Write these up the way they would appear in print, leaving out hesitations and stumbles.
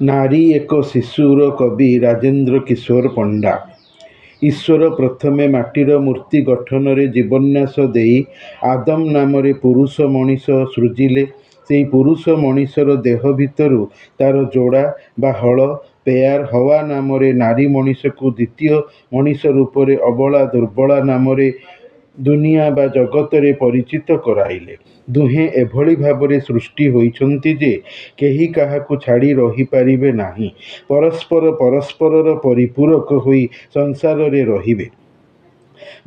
ନାରୀ ଏକ ଶିଶୁର କବି ରାଜେନ୍ଦ୍ର କିଶୋର ପଣ୍ଡା। ଈଶ୍ୱର ପ୍ରଥମେ ମାଟିର ମୂର୍ତ୍ତି ଗଠନରେ ଜୀବନ୍ୟାସ ଦେଇ ଆଦମ ନାମରେ ପୁରୁଷ ମଣିଷ ସୃଜିଲେ। ସେହି ପୁରୁଷ ମଣିଷର ଦେହ ଭିତରୁ ତାର ଯୋଡ଼ା ବା ହଳ ପେୟାର ହୱା ନାମରେ ନାରୀ ମଣିଷକୁ ଦ୍ୱିତୀୟ ମଣିଷ ରୂପରେ ଅବଳା ଦୁର୍ବଳା ନାମରେ ଦୁନିଆ ବା ଜଗତରେ ପରିଚିତ କରାଇଲେ। ଦୁହେଁ ଏଭଳି ଭାବରେ ସୃଷ୍ଟି ହୋଇଛନ୍ତି ଯେ କେହି କାହାକୁ ଛାଡ଼ି ରହିପାରିବେ ନାହିଁ। ପରସ୍ପର ପରସ୍ପରର ପରିପୂରକ ହୋଇ ସଂସାରରେ ରହିବେ।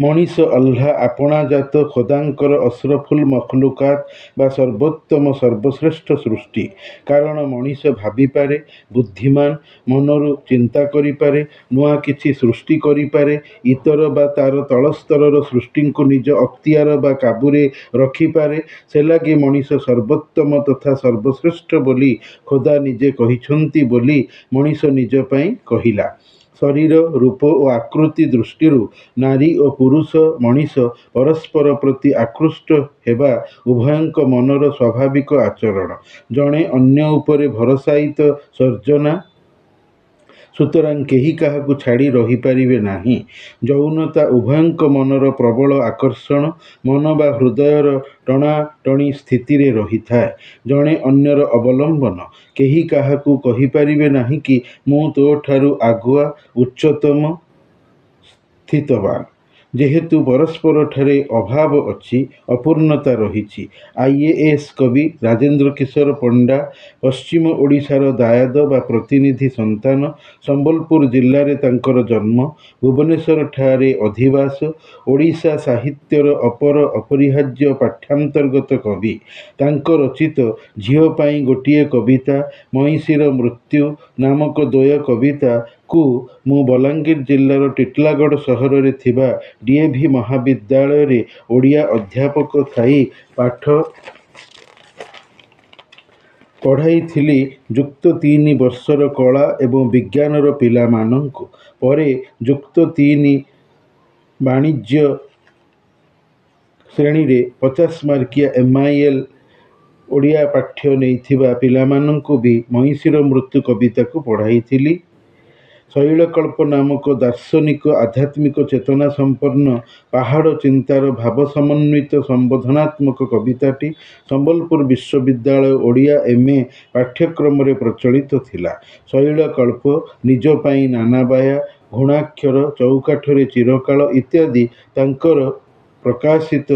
ମଣିଷ ଅଲ୍ଲାହ ଆପଣାଜାତ ଖୋଦାଙ୍କର ଅସରଫୁଲ ମଖଲୁକାତ ବା ସର୍ବୋତ୍ତମ ସର୍ବଶ୍ରେଷ୍ଠ ସୃଷ୍ଟି। କାରଣ ମଣିଷ ଭାବିପାରେ, ବୁଦ୍ଧିମାନ, ମନରୁ ଚିନ୍ତା କରିପାରେ, ନୂଆ କିଛି ସୃଷ୍ଟି କରିପାରେ, ଇତର ବା ତାର ତଳସ୍ତରର ସୃଷ୍ଟିଙ୍କୁ ନିଜ ଅକ୍ତିଆର ବା କାବୁରେ ରଖିପାରେ। ସେଲାଗି ମଣିଷ ସର୍ବୋତ୍ତମ ତଥା ସର୍ବଶ୍ରେଷ୍ଠ ବୋଲି ଖୋଦା ନିଜେ କହିଛନ୍ତି ବୋଲି ମଣିଷ ନିଜ ପାଇଁ କହିଲା। ଶରୀର, ରୂପ ଓ ଆକୃତି ଦୃଷ୍ଟିରୁ ନାରୀ ଓ ପୁରୁଷ ମଣିଷ ପରସ୍ପର ପ୍ରତି ଆକୃଷ୍ଟ ହେବା ଉଭୟଙ୍କ ମନର ସ୍ୱାଭାବିକ ଆଚରଣ। ଜଣେ ଅନ୍ୟ ଉପରେ ଭରସାୟିତ ସର୍ଜନା। ସୁତରାଂ କେହି କାହାକୁ ଛାଡ଼ି ରହିପାରିବେ ନାହିଁ। ଯୌନତା ଉଭୟଙ୍କ ମନର ପ୍ରବଳ ଆକର୍ଷଣ। ମନ ବା ହୃଦୟର ଟଣାଟଣି ସ୍ଥିତିରେ ରହିଥାଏ। ଜଣେ ଅନ୍ୟର ଅବଲମ୍ବନ। କେହି କାହାକୁ କହିପାରିବେ ନାହିଁ କି ମୁଁ ତୋଠାରୁ ଆଗୁଆ, ଉଚ୍ଚତମ, ସ୍ଥିତବାନ। ଯେହେତୁ ପରସ୍ପରଠାରେ ଅଭାବ ଅଛି, ଅପୂର୍ଣ୍ଣତା ରହିଛି। IAS କବି ରାଜେନ୍ଦ୍ର କିଶୋର ପଣ୍ଡା ପଶ୍ଚିମ ଓଡ଼ିଶାର ଦାୟାଦ ବା ପ୍ରତିନିଧି ସନ୍ତାନ। ସମ୍ବଲପୁର ଜିଲ୍ଲାରେ ତାଙ୍କର ଜନ୍ମ। ଭୁବନେଶ୍ୱରଠାରେ ଅଧିବାସ। ଓଡ଼ିଶା ସାହିତ୍ୟର ଅପର ଅପରିହାର୍ଯ୍ୟ ପାଠ୍ୟାନ୍ତର୍ଗତ କବି। ତାଙ୍କ ରଚିତ ଝିଅ ପାଇଁ ଗୋଟିଏ କବିତା, ମଇଁଷିର ମୃତ୍ୟୁ ନାମକ ଦ୍ୱୟ କବିତାକୁ ମୁଁ ବଲାଙ୍ଗୀର ଜିଲ୍ଲାର ଟିଟିଲାଗଡ଼ ସହରରେ ଥିବା DAV ମହାବିଦ୍ୟାଳୟରେ ଓଡ଼ିଆ ଅଧ୍ୟାପକ ଥାଇ ପାଠ ପଢ଼ାଇଥିଲି। ଯୁକ୍ତ 3 ବର୍ଷର କଳା ଏବଂ ବିଜ୍ଞାନର ପିଲାମାନଙ୍କୁ। ପରେ ଯୁକ୍ତ 3 ବାଣିଜ୍ୟ ଶ୍ରେଣୀରେ 50 ମାର୍କିଆ MIL ଓଡ଼ିଆ ପାଠ୍ୟ ନେଇଥିବା ପିଲାମାନଙ୍କୁ ବି ମଇଁଷିର ମୃତ୍ୟୁ କବିତାକୁ ପଢ଼ାଇଥିଲି। ଶୈଳକଳ୍ପ ନାମକ ଦାର୍ଶନିକ ଆଧ୍ୟାତ୍ମିକ ଚେତନା ସମ୍ପନ୍ନ ପାହାଡ଼ ଚିନ୍ତାର ଭାବ ସମନ୍ୱିତ ସମ୍ବୋଧନାତ୍ମକ କବିତାଟି ସମ୍ବଲପୁର ବିଶ୍ୱବିଦ୍ୟାଳୟ ଓଡ଼ିଆ MA ପାଠ୍ୟକ୍ରମରେ ପ୍ରଚଳିତ ଥିଲା। ଶୈଳକଳ୍ପ, ନିଜ ପାଇଁ ନାନାବାୟା, ଘୁଣାକ୍ଷର, ଚୌକାଠରେ ଚିରକାଳ ଇତ୍ୟାଦି ତାଙ୍କର ପ୍ରକାଶିତ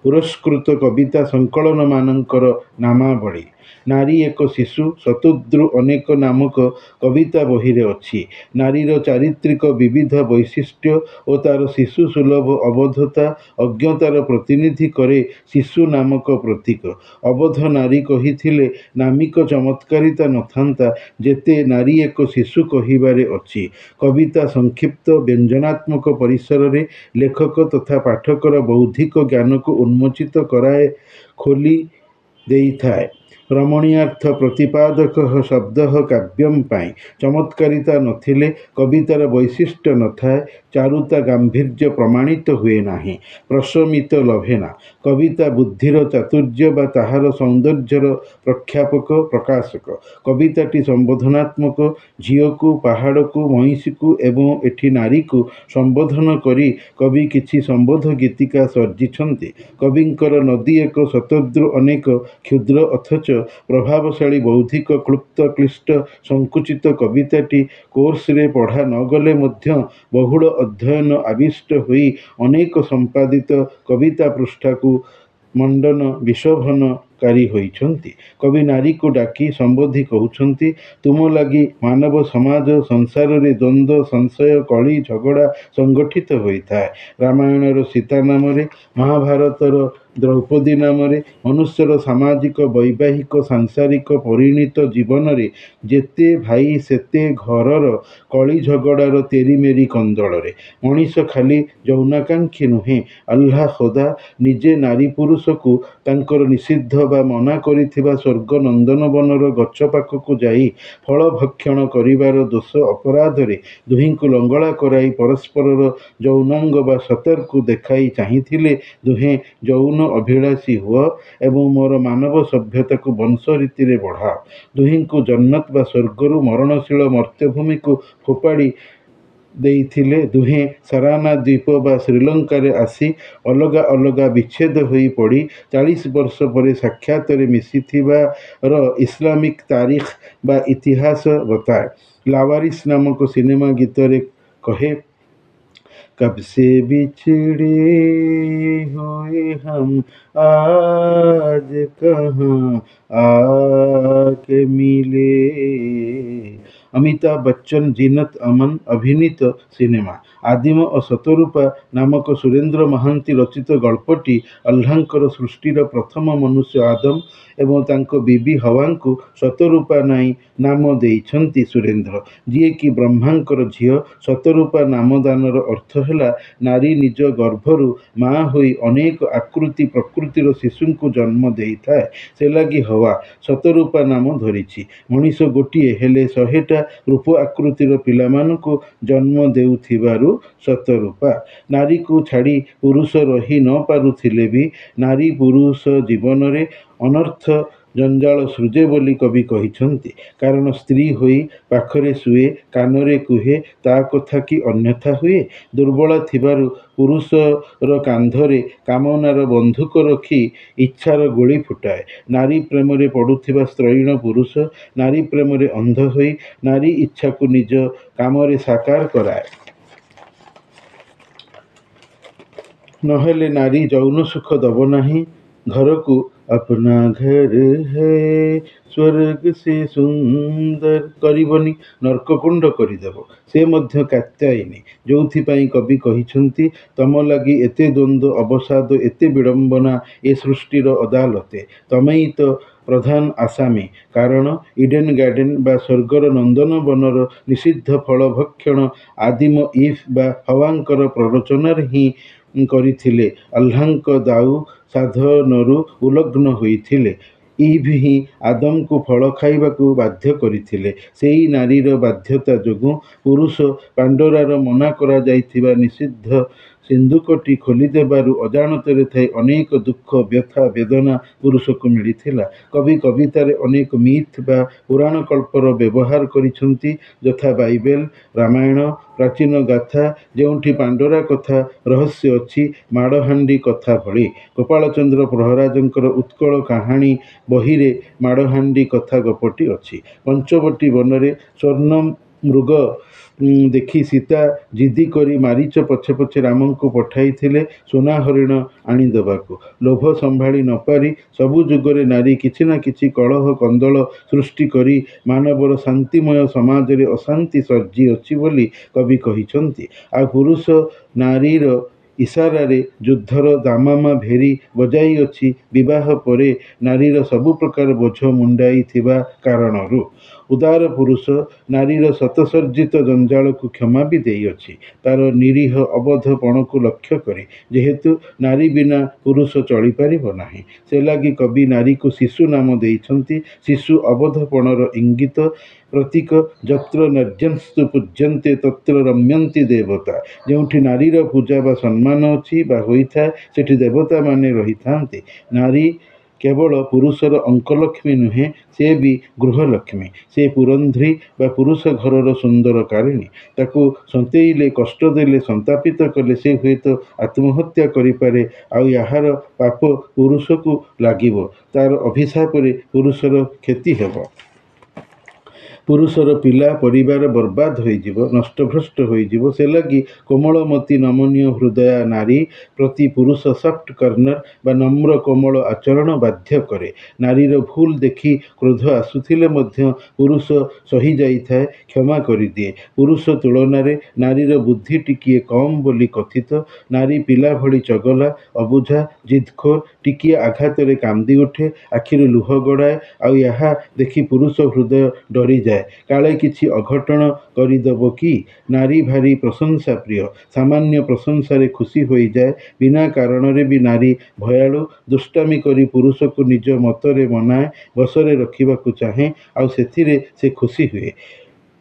ପୁରସ୍କୃତ କବିତା ସଂକଳନମାନଙ୍କର ନାମାବଳୀ। ନାରୀ ଏକ ଶିଶୁ ଶତଦ୍ରୁ ଅନେକ ନାମକ କବିତା ବହିରେ ଅଛି। ନାରୀର ଚାରିତ୍ରିକ ବିବିଧ ବୈଶିଷ୍ଟ୍ୟ ଓ ତାର ଶିଶୁ ସୁଲଭ ଅବୋଧତା ଅଜ୍ଞତାର ପ୍ରତିନିଧି କରେ ଶିଶୁ ନାମକ ପ୍ରତୀକ। ଅବୋଧ ନାରୀ କହିଥିଲେ ନାମିକ ଚମତ୍କାରିତା ନଥାନ୍ତା ଯେତେ ନାରୀ ଏକ ଶିଶୁ କହିବାରେ ଅଛି। କବିତା ସଂକ୍ଷିପ୍ତ ବ୍ୟଞ୍ଜନାତ୍ମକ ପରିସରରେ ଲେଖକ ତଥା ପାଠକର ବୌଦ୍ଧିକ ଜ୍ଞାନକୁ ଉନ୍ମୋଚିତ କରାଏ, ଖୋଲି ଦେଇଥାଏ। ରମଣୀୟାର୍ଥ ପ୍ରତିପାଦକଃ ଶବ୍ଦଃ କାବ୍ୟମ୍ ପାଇଁ ଚମତ୍କାରିତା ନଥିଲେ କବିତାର ବୈଶିଷ୍ଟ୍ୟ ନଥାଏ, ଚାରୁତା ଗାମ୍ଭୀର୍ଯ୍ୟ ପ୍ରମାଣିତ ହୁଏ ନାହିଁ, ପ୍ରଶମିତ ଲଭେନା। କବିତା ବୁଦ୍ଧିର ଚାତୁର୍ଯ୍ୟ ବା ତାହାର ସୌନ୍ଦର୍ଯ୍ୟର ପ୍ରଖ୍ୟାପକ, ପ୍ରକାଶକ। କବିତାଟି ସମ୍ବୋଧନାତ୍ମକ। ଝିଅକୁ, ପାହାଡ଼କୁ, ମଇଁଷିକୁ ଏବଂ ଏଠି ନାରୀକୁ ସମ୍ବୋଧନ କରି କବି କିଛି ସମ୍ବୋଧ ଗୀତିକା ସର୍ଜିଛନ୍ତି। କବିଙ୍କର ନଦୀ ଏକ ଶତଦ୍ରୁ ଅନେକ କ୍ଷୁଦ୍ର ଅଥଚ ପ୍ରଭାବଶାଳୀ ବୌଦ୍ଧିକ କ୍ଲୁପ୍ତ କ୍ଳିଷ୍ଟ ସଂକୁଚିତ କବିତାଟି କୋର୍ସରେ ପଢ଼ା ନଗଲେ ମଧ୍ୟ ବହୁଳ ଅଧ୍ୟୟନ ଆବିଷ୍ଟ ହୋଇ ଅନେକ ସମ୍ପାଦିତ କବିତା ପୃଷ୍ଠାକୁ ମଣ୍ଡନ ବିଶୋଭନକାରୀ ହୋଇଛନ୍ତି। କବି ନାରୀକୁ ଡାକି ସମ୍ବୋଧି କହୁଛନ୍ତି, ତୁମ ଲାଗି ମାନବ ସମାଜ ସଂସାରରେ ଦ୍ୱନ୍ଦ୍ୱ, ସଂଶୟ, କଳି, ଝଗଡ଼ା ସଂଗଠିତ ହୋଇଥାଏ। ରାମାୟଣର ସୀତା ନାମରେ, ମହାଭାରତର ଦ୍ରୌପଦୀ ନାମରେ, ମନୁଷ୍ୟର ସାମାଜିକ, ବୈବାହିକ, ସାଂସାରିକ ପରିଣୀତ ଜୀବନରେ ଯେତେ ଭାଇ ସେତେ ଘରର କଳି ଝଗଡ଼ାର ତେରିମେରି କନ୍ଦଳରେ। ମଣିଷ ଖାଲି ଯୌନାକାଂକ୍ଷୀ ନୁହେଁ, ଆଲ୍ଲାହ ଖୋଦା ନିଜେ ନାରୀ ପୁରୁଷକୁ ତାଙ୍କର ନିଷିଦ୍ଧ ବା ମନା କରିଥିବା ସ୍ୱର୍ଗ ନନ୍ଦନବନର ଗଛ ପାଖକୁ ଯାଇ ଫଳ ଭକ୍ଷଣ କରିବାର ଦୋଷ ଅପରାଧରେ ଦୁହିଁଙ୍କୁ ଲଙ୍ଗଳା କରାଇ ପରସ୍ପରର ଯୌନାଙ୍ଗ ବା ସତର୍କୁ ଦେଖାଇ ଚାହିଁଥିଲେ, ଦୁହେଁ ଯୌନ ଅଭିଳାଷୀ ହୁଅ ଏବଂ ମୋର ମାନବ ସଭ୍ୟତାକୁ ବଂଶ ରୀତିରେ ବଢ଼ାଅ। ଦୁହିଁଙ୍କୁ ଜନ୍ନତ ବା ସ୍ୱର୍ଗରୁ ମରଣଶୀଳ ମର୍ତ୍ତ୍ୟଭୂମିକୁ ଫୋପାଡ଼ି ଦେଇଥିଲେ। ଦୁହେଁ ସାରାନା ଦ୍ୱୀପ ବା ଶ୍ରୀଲଙ୍କାରେ ଆସି ଅଲଗା ଅଲଗା ବିଚ୍ଛେଦ ହୋଇ ପଡ଼ି 40 ବର୍ଷ ପରେ ସାକ୍ଷାତରେ ମିଶିଥିବାର ଇସଲାମିକ ତାରିଖ ବା ଇତିହାସ ବତାଏ। ଲାୱାରିସ ନାମକ ସିନେମା ଗୀତରେ କହେ, कब से बिछड़े हुए हम आज कहाँ आके मिले। अमिताभ बच्चन, जीनत अमन अभिनीत सिनेमा। आदिम ଓ ଶତରୂପା ନାମକ ସୁରେନ୍ଦ୍ର ମହାନ୍ତି ରଚିତ ଗଳ୍ପଟି ଆଲ୍ଲାହଙ୍କର ସୃଷ୍ଟିର ପ୍ରଥମ ମନୁଷ୍ୟ ଆଦମ ଏବଂ ତାଙ୍କ ବିବି ହୱାଙ୍କୁ ଶତରୂପା ନାମ ଦେଇଛନ୍ତି ସୁରେନ୍ଦ୍ର, ଯିଏକି ବ୍ରହ୍ମାଙ୍କର ଝିଅ। ଶତରୂପା ନାମଦାନର ଅର୍ଥ ହେଲା ନାରୀ ନିଜ ଗର୍ଭରୁ ମା ହୋଇ ଅନେକ ଆକୃତି ପ୍ରକୃତିର ଶିଶୁଙ୍କୁ ଜନ୍ମ ଦେଇଥାଏ। ସେ ଲାଗି ହୱା ଶତରୂପା ନାମ ଧରିଛି। ମଣିଷ ଗୋଟିଏ ହେଲେ 100ଟା ରୂପ ଆକୃତିର ପିଲାମାନଙ୍କୁ ଜନ୍ମ ଦେଉଥିବାରୁ ଶତରୂପା। ନାରୀକୁ ଛାଡ଼ି ପୁରୁଷ ରହି ନ ପାରୁଥିଲେ ବି ନାରୀ ପୁରୁଷ ଜୀବନରେ ଅନର୍ଥ ଜଞ୍ଜାଳ ସୃଜେ ବୋଲି କବି କହିଛନ୍ତି। କାରଣ ସ୍ତ୍ରୀ ହୋଇ ପାଖରେ ଶୁଏ, କାନରେ କୁହେ, ତା କଥା କି ଅନ୍ୟଥା ହୁଏ। ଦୁର୍ବଳା ଥିବାରୁ ପୁରୁଷର କାନ୍ଧରେ କାମନାର ବନ୍ଧୁକ ରଖି ଇଚ୍ଛାର ଗୁଳି ଫୁଟାଏ। ନାରୀ ପ୍ରେମରେ ପଡ଼ୁଥିବା ସ୍ତ୍ରୈଣ ପୁରୁଷ ନାରୀ ପ୍ରେମରେ ଅନ୍ଧ ହୋଇ ନାରୀ ଇଚ୍ଛାକୁ ନିଜ କାମରେ ସାକାର କରାଏ। ନହେଲେ ନାରୀ ଯୌନ ସୁଖ ଦବ ନାହିଁ। ଘରକୁ अपना घर है ସ୍ୱର୍ଗ ସେ ସୁନ୍ଦର କରିବନି, ନର୍କକୁଣ୍ଡ କରିଦେବ। ସେ ମଧ୍ୟ କାତ୍ୟାୟନୀ। ଯୋଉଥିପାଇଁ କବି କହିଛନ୍ତି, ତମ ଲାଗି ଏତେ ଦ୍ୱନ୍ଦ୍ୱ ଅବସାଦ ଏତେ ବିଡ଼ମ୍ବନା ଏ ସୃଷ୍ଟିର ଅଦାଲତେ। ତମେଇ ତ ପ୍ରଧାନ ଆସାମୀ। କାରଣ ଇଡେନ ଗାର୍ଡେନ ବା ସ୍ୱର୍ଗର ନନ୍ଦନବନର ନିଷିଦ୍ଧ ଫଳ ଭକ୍ଷଣ ଆଦିମ ଇଭ୍ ବା ହୱାଙ୍କର ପ୍ରରୋଚନାରେ ହିଁ କରିଥିଲେ। ଆଲ୍ଲାହଙ୍କ ଦାଉ ସାଧନରୁ ଉଲଗ୍ନ ହୋଇଥିଲେ। ଇଭ୍ ହିଁ ଆଦମକୁ ଫଳ ଖାଇବାକୁ ବାଧ୍ୟ କରିଥିଲେ। ସେଇ ନାରୀର ବାଧ୍ୟତା ଯୋଗୁଁ ପୁରୁଷ ପାଣ୍ଡୋରାର ମନା କରାଯାଇଥିବା ନିଷିଦ୍ଧ ସିନ୍ଦୁକଟି ଖୋଲିଦେବାରୁ ଅଜାଣତରେ ଥାଇ ଅନେକ ଦୁଃଖ ବ୍ୟଥା ବେଦନା ପୁରୁଷକୁ ମିଳିଥିଲା। କବି କବିତାରେ ଅନେକ ମିଥ୍ ବା ପୁରାଣ କଳ୍ପର ବ୍ୟବହାର କରିଛନ୍ତି, ଯଥା ବାଇବେଲ, ରାମାୟଣ, ପ୍ରାଚୀନ ଗାଥା ଯେଉଁଠି ପାଣ୍ଡୋରା କଥା ରହସ୍ୟ ଅଛି, ମାଡ଼ହାଣ୍ଡି କଥା ଭଳି। ଗୋପାଳଚନ୍ଦ୍ର ପ୍ରହରାଜଙ୍କର ଉତ୍କଳ କାହାଣୀ ବହିରେ ମାଡ଼ହାଣ୍ଡି କଥା ଗପଟି ଅଛି। ପଞ୍ଚବଟୀ ବନରେ ସ୍ୱର୍ଣ୍ଣ ମୃଗ ଦେଖି ସୀତା ଜିଦି କରି ମାରିଚ ପଛେ ପଛେ ରାମଙ୍କୁ ପଠାଇଥିଲେ ସୁନା ହରିଣ ଆଣିଦେବାକୁ। ଲୋଭ ସମ୍ଭାଳି ନ ପାରି ସବୁ ଯୁଗରେ ନାରୀ କିଛି ନା କିଛି କଳହ କନ୍ଦଳ ସୃଷ୍ଟି କରି ମାନବର ଶାନ୍ତିମୟ ସମାଜରେ ଅଶାନ୍ତି ସର୍ଜିଅଛି ବୋଲି କବି କହିଛନ୍ତି। ଆଉ ପୁରୁଷ ନାରୀର ଇସାରାରେ ଯୁଦ୍ଧର ଦାମାମା ଭେରି ବଜାଇଅଛି ବିବାହ ପରେ ନାରୀର ସବୁ ପ୍ରକାର ବୋଝ ମୁଣ୍ଡାଇଥିବା କାରଣରୁ। ଉଦାର ପୁରୁଷ ନାରୀର ଶତସର୍ଜିତ ଜଞ୍ଜାଳକୁ କ୍ଷମା ବି ଦେଇଅଛି, ତାର ନିରୀହ ଅବୋଧ ପଣକୁ ଲକ୍ଷ୍ୟ କରି। ଯେହେତୁ ନାରୀ ବିନା ପୁରୁଷ ଚଳିପାରିବ ନାହିଁ, ସେ ଲାଗି କବି ନାରୀକୁ ଶିଶୁ ନାମ ଦେଇଛନ୍ତି। ଶିଶୁ ଅବୋଧପଣର ଇଙ୍ଗିତ ପ୍ରତୀକ। ଯତ୍ର ନାର୍ଯ୍ୟଂସ୍ତୁ ପୂଜ୍ୟନ୍ତେ ତତ୍ର ରମ୍ୟନ୍ତି ଦେବତା। ଯେଉଁଠି ନାରୀର ପୂଜା ବା ସମ୍ମାନ ଅଛି ବା ହୋଇଥାଏ, ସେଠି ଦେବତାମାନେ ରହିଥାନ୍ତି। ନାରୀ କେବଳ ପୁରୁଷର ଅଙ୍କଲକ୍ଷ୍ମୀ ନୁହେଁ, ସେ ବି ଗୃହଲକ୍ଷ୍ମୀ। ସେ ପୁରନ୍ଧ୍ରୀ ବା ପୁରୁଷ ଘରର ସୁନ୍ଦର କାରିଣୀ। ତାକୁ ସନ୍ତେଇଲେ, କଷ୍ଟ ଦେଲେ, ସନ୍ତାପିତ କଲେ ସେ ହୁଏତ ଆତ୍ମହତ୍ୟା କରିପାରେ। ଆଉ ଏହାର ପାପ ପୁରୁଷକୁ ଲାଗିବ, ତାର ଅଭିଶାପରେ ପୁରୁଷର କ୍ଷତି ହେବ। ପୁରୁଷର ପିଲା ପରିବାର ବର୍ବାଦ ହୋଇଯିବ, ନଷ୍ଟଭ୍ରଷ୍ଟ ହୋଇଯିବ। ସେ ଲାଗି କୋମଳମତି ନମନୀୟ ହୃଦୟା ନାରୀ ପ୍ରତି ପୁରୁଷ ସଫ୍ଟ କର୍ଣ୍ଣର ବା ନମ୍ର କୋମଳ ଆଚରଣ ବାଧ୍ୟ କରେ। ନାରୀର ଭୁଲ ଦେଖି କ୍ରୋଧ ଆସୁଥିଲେ ମଧ୍ୟ ପୁରୁଷ ସହିଯାଇଥାଏ, କ୍ଷମା କରିଦିଏ। ପୁରୁଷ ତୁଳନାରେ ନାରୀର ବୁଦ୍ଧି ଟିକିଏ କମ୍ ବୋଲି କଥିତ। ନାରୀ ପିଲା ଭଳି ଚଗଲା, ଅବୁଝା, ଜିଦଖୋର, ଟିକିଏ ଆଘାତରେ କାନ୍ଦି ଉଠେ, ଆଖିରୁ ଲୁହ ଗଡ଼ାଏ। ଆଉ ଏହା ଦେଖି ପୁରୁଷ ହୃଦୟ ଡରିଯାଏ। ହୋଇଯାଏ। କାଳେ କିଛି ଅଘଟଣ କରିଦେବ କି? ନାରୀ ଭାରି ପ୍ରଶଂସା ପ୍ରିୟ। ସାମାନ୍ୟ ପ୍ରଶଂସାରେ ଖୁସି ହୋଇଯାଏ। ବିନା କାରଣରେ ବି ନାରୀ ଭୟାଳୁ। ଦୁଷ୍ଟାମି କରି ପୁରୁଷକୁ ନିଜ ମତରେ ମନାଏ, ବଶରେ ରଖିବାକୁ ଚାହେଁ, ଆଉ ସେଥିରେ ସେ ଖୁସି ହୁଏ।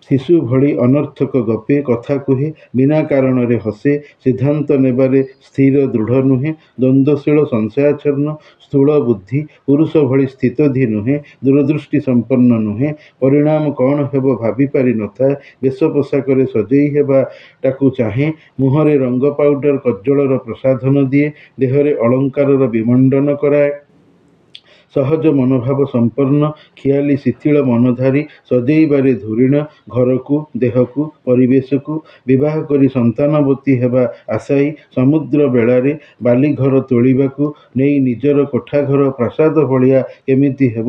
ଶିଶୁ ଭଳି ଅନର୍ଥକ ଗପେ, କଥା କୁହେ, ବିନା କାରଣରେ ହସେ, ସିଦ୍ଧାନ୍ତ ନେବାରେ ସ୍ଥିର ଦୃଢ଼ ନୁହେଁ, ଦ୍ୱନ୍ଦ୍ୱଶୀଳ, ସଂଶୟାଚ୍ଛନ୍ନ, ସ୍ଥୂଳ ବୁଦ୍ଧି, ପୁରୁଷ ଭଳି ସ୍ଥିତଧୀ ନୁହେଁ, ଦୂରଦୃଷ୍ଟି ସମ୍ପନ୍ନ ନୁହେଁ, ପରିଣାମ କ'ଣ ହେବ ଭାବିପାରି ନଥାଏ, ବେଶ ପୋଷାକରେ ସଜେଇ ହେବାଟାକୁ ଚାହେଁ, ମୁହଁରେ ରଙ୍ଗ ପାଉଡର କଜ୍ଜଳର ପ୍ରସାଧନ ଦିଏ, ଦେହରେ ଅଳଙ୍କାରର ବିମଣ୍ଡନ କରାଏ, ସହଜ ମନୋଭାବ ସମ୍ପନ୍ନ, ଖିଆଲି ଶିଥିଳ ମନଧାରୀ, ସଜେଇବାରେ ଧୁରୀଣ, ଘରକୁ, ଦେହକୁ, ପରିବେଶକୁ, ବିବାହ କରି ସନ୍ତାନବତୀ ହେବା ଆଶାୟୀ, ସମୁଦ୍ର ବେଳାରେ ବାଲିଘର ତୋଳିବାକୁ ନେଇ ନିଜର କୋଠାଘର ପ୍ରାସାଦ ଭଳିଆ କେମିତି ହେବ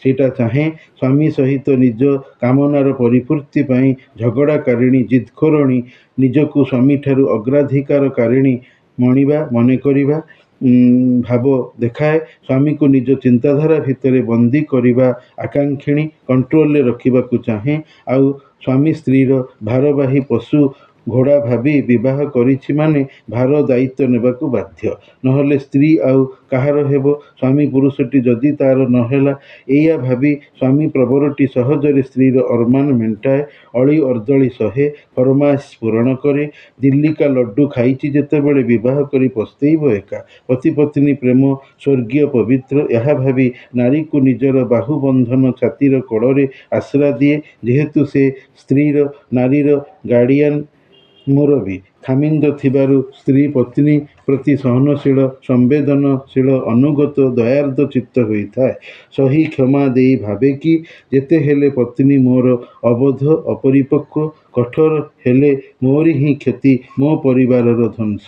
ସେଇଟା ଚାହେଁ, ସ୍ୱାମୀ ସହିତ ନିଜ କାମନାର ପରିପୂର୍ତ୍ତି ପାଇଁ ଝଗଡ଼ାକାରିଣୀ, ଜିଦଖୋରଣୀ, ନିଜକୁ ସ୍ୱାମୀଠାରୁ ଅଗ୍ରାଧିକାରକାରିଣୀ ମଣିବା, ମନେ କରିବା ଭାବ ଦେଖାଏ, ସ୍ୱାମୀକୁ ନିଜ ଚିନ୍ତାଧାରା ଭିତରେ ବନ୍ଦୀ କରିବା ଆକାଙ୍କ୍ଷିଣୀ, କଣ୍ଟ୍ରୋଲରେ ରଖିବାକୁ ଚାହେଁ, ଆଉ ସ୍ୱାମୀ ସ୍ତ୍ରୀର ଭାରବାହୀ ପଶୁ ଘୋଡ଼ା ଭାବି ବିବାହ କରିଛି ମାନେ ଭାର ଦାୟିତ୍ୱ ନେବାକୁ ବାଧ୍ୟ, ନହେଲେ ସ୍ତ୍ରୀ ଆଉ କାହାର ହେବ? ସ୍ୱାମୀ ପୁରୁଷଟି ଯଦି ତାର ନହେଲା, ଏଇଆ ଭାବି ସ୍ୱାମୀ ପ୍ରବରଟି ସହଜରେ ସ୍ତ୍ରୀର ଅରମାନ ମେଣ୍ଟାଏ, ଅଳି ଅର୍ଦ୍ଦଳି ସହେ, ଫରମାଇଶ ପୂରଣ କରେ। ଦିଲ୍ଲୀକା ଲଡ୍ଡୁ ଖାଇଛି ଯେତେବେଳେ ବିବାହ କରି ପସ୍ତେଇବ ଏକା। ପତିପତ୍ନୀ ପ୍ରେମ ସ୍ୱର୍ଗୀୟ ପବିତ୍ର, ଏହା ଭାବି ନାରୀକୁ ନିଜର ବାହୁବନ୍ଧନ ଛାତିର କୋଳରେ ଆଶ୍ରା ଦିଏ, ଯେହେତୁ ସେ ସ୍ତ୍ରୀର, ନାରୀର ଗାର୍ଡ଼ିଆନ, ମୁରବୀ। ଖାମିନ୍ଦ ଥିବାରୁ ସ୍ତ୍ରୀ ପତ୍ନୀ ପ୍ରତି ସହନଶୀଳ, ସମ୍ବେଦନଶୀଳ, ଅନୁଗତ, ଦୟାର୍ଦ୍ର ଚିତ୍ତ ହୋଇଥାଏ। ସହି କ୍ଷମା ଦେଇ ଭାବେ କି, ଯେତେ ହେଲେ ପତ୍ନୀ ମୋର ଅବୋଧ, ଅପରିପକ୍ୱ, କଠୋର ହେଲେ ମୋରି ହିଁ କ୍ଷତି, ମୋ ପରିବାରର ଧ୍ୱଂସ।